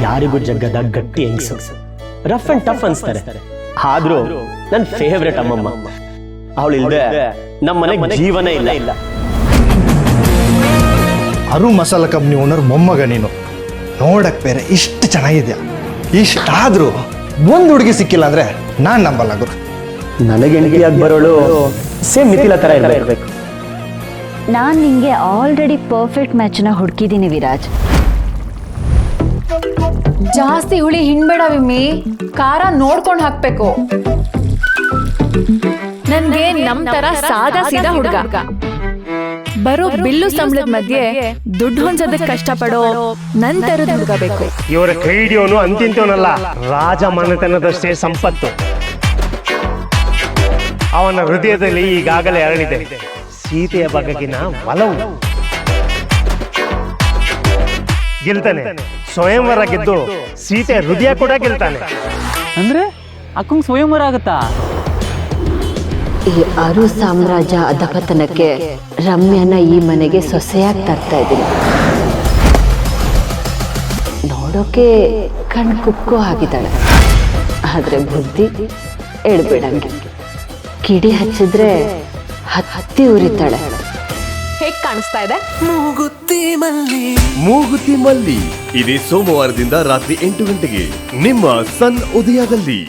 ಯಾರಿಗೂ ಜಗ್ಗದ ಗಟ್ಟಿ ಹೆಂಗ್ಸು, ರಫ್ ಅಂಡ್ ಟಫ್ ಅನ್ಸ್ತಾರೆ. ಆದ್ರೂ ನನ್ನ ಫೇವ್ರೆಟ್ ಅಮ್ಮಮ್ಮ. ಅವಳು ಇಲ್ಲದೆ ನಮ್ಮ ಮನೆಗೆ ಜೀವನ ಇಲ್ಲ. ಅರು ಮಸಾಲ ಕಂಪ್ನಿ ಓನರ್ ಮೊಮ್ಮಗ ನೀನು, ನೋಡಕ್ ಬೇರೆ ಇಷ್ಟು ಚೆನ್ನಾಗಿದ್ಯಾ. ಇಷ್ಟಾದ್ರೂ ಒಂದು ಹುಡುಗಿ ಸಿಕ್ಕಿಲ್ಲ ಅಂದ್ರೆ ನಾನ್ ನಂಬಲ್ಲ ಗುರು. ನನಗೆ ಹೆಂಡತಿಯಾಗಿ ಬರೋಳು ಸೇಮ್ ಮಿಥಿಲಾ ತರ ಇರಬೇಕು. ನಾನು ನಿಂಗೆ ಆಲ್ರೆಡಿ ಪರ್ಫೆಕ್ಟ್ ಮ್ಯಾಚ್ನ ಹುಡುಕಿದ್ದೀನಿ ವಿರಾಜ್. ಜಾಸ್ತಿ ಹುಳಿ ಹಿಂಡ್ಬೇಡ ವಿಮ್ಮಿ, ಖಾರ ನೋಡ್ಕೊಂಡು ಹಾಕ್ಬೇಕು. ನನ್ಗೆ ನಮ್ ತರ ಸಾದಾ ಸೀದಾ ಹುಡುಗ, ಬರೋ ಬಿಲ್ಲು ಸಂಬಳದ ಮಧ್ಯೆ ದುಡ್ಡು ಹೊಂದೋದಕ್ಕೆ ಕಷ್ಟಪಡೋ ನನ್ ತರದ ಹುಡುಗ ಬೇಕು. ಇವರ ಕೈ ಹಿಡಿಯೋನು ಅಂತಿಂತವನಲ್ಲ, ರಾಜ ಮನೆತನದಷ್ಟೇ ಸಂಪತ್ತು. ಅವನ ಹೃದಯದಲ್ಲಿ ಈಗಾಗಲೇ ಅರಳಿದೆ ಸೀತೆಯ ಬಗೆಗಿನ ಒಲವು. ಗೆಲ್ತಾನೆ, ಸ್ವಯಂವರ ಗೆದ್ದು ಸೀತೆ ಹೃದಯ ಕೂಡ ಗೆಲ್ತಾನೆ. ಅಂದ್ರೆ ಅಕ್ಕಂಗ್ ಸ್ವಯಂವರ ಆಗತ್ತಾ? ಈ ಅರು ಸಾಮ್ರಾಜ್ಯ ಅಧಪತನಕ್ಕೆ ರಮ್ಯನ ಈ ಮನೆಗೆ ಸೊಸೆಯಾಗಿ ತರ್ತಾ ಇದ್ದೀನಿ. ನೋಡೋಕೆ ಕಣ್ ಕುಕ್ಕೂ ಆಗಿದ್ದಾಳೆ, ಆದ್ರೆ ಬುದ್ಧಿ ಎಡ್ಬಿಡಂಗೆ. ಕಿಡಿ ಹಚ್ಚಿದ್ರೆ ಹತ್ತಿ ಉರಿತಾಳೆ. ಹೇಗ್ ಕಾಣಿಸ್ತಾ ಇದೆ? ಮೂಗುತಿ ಮಲ್ಲಿ ಇದೇ ಸೋಮವಾರದಿಂದ ರಾತ್ರಿ 8 ಗಂಟೆಗೆ ನಿಮ್ಮ ಸನ್ ಉದಯದಲ್ಲಿ.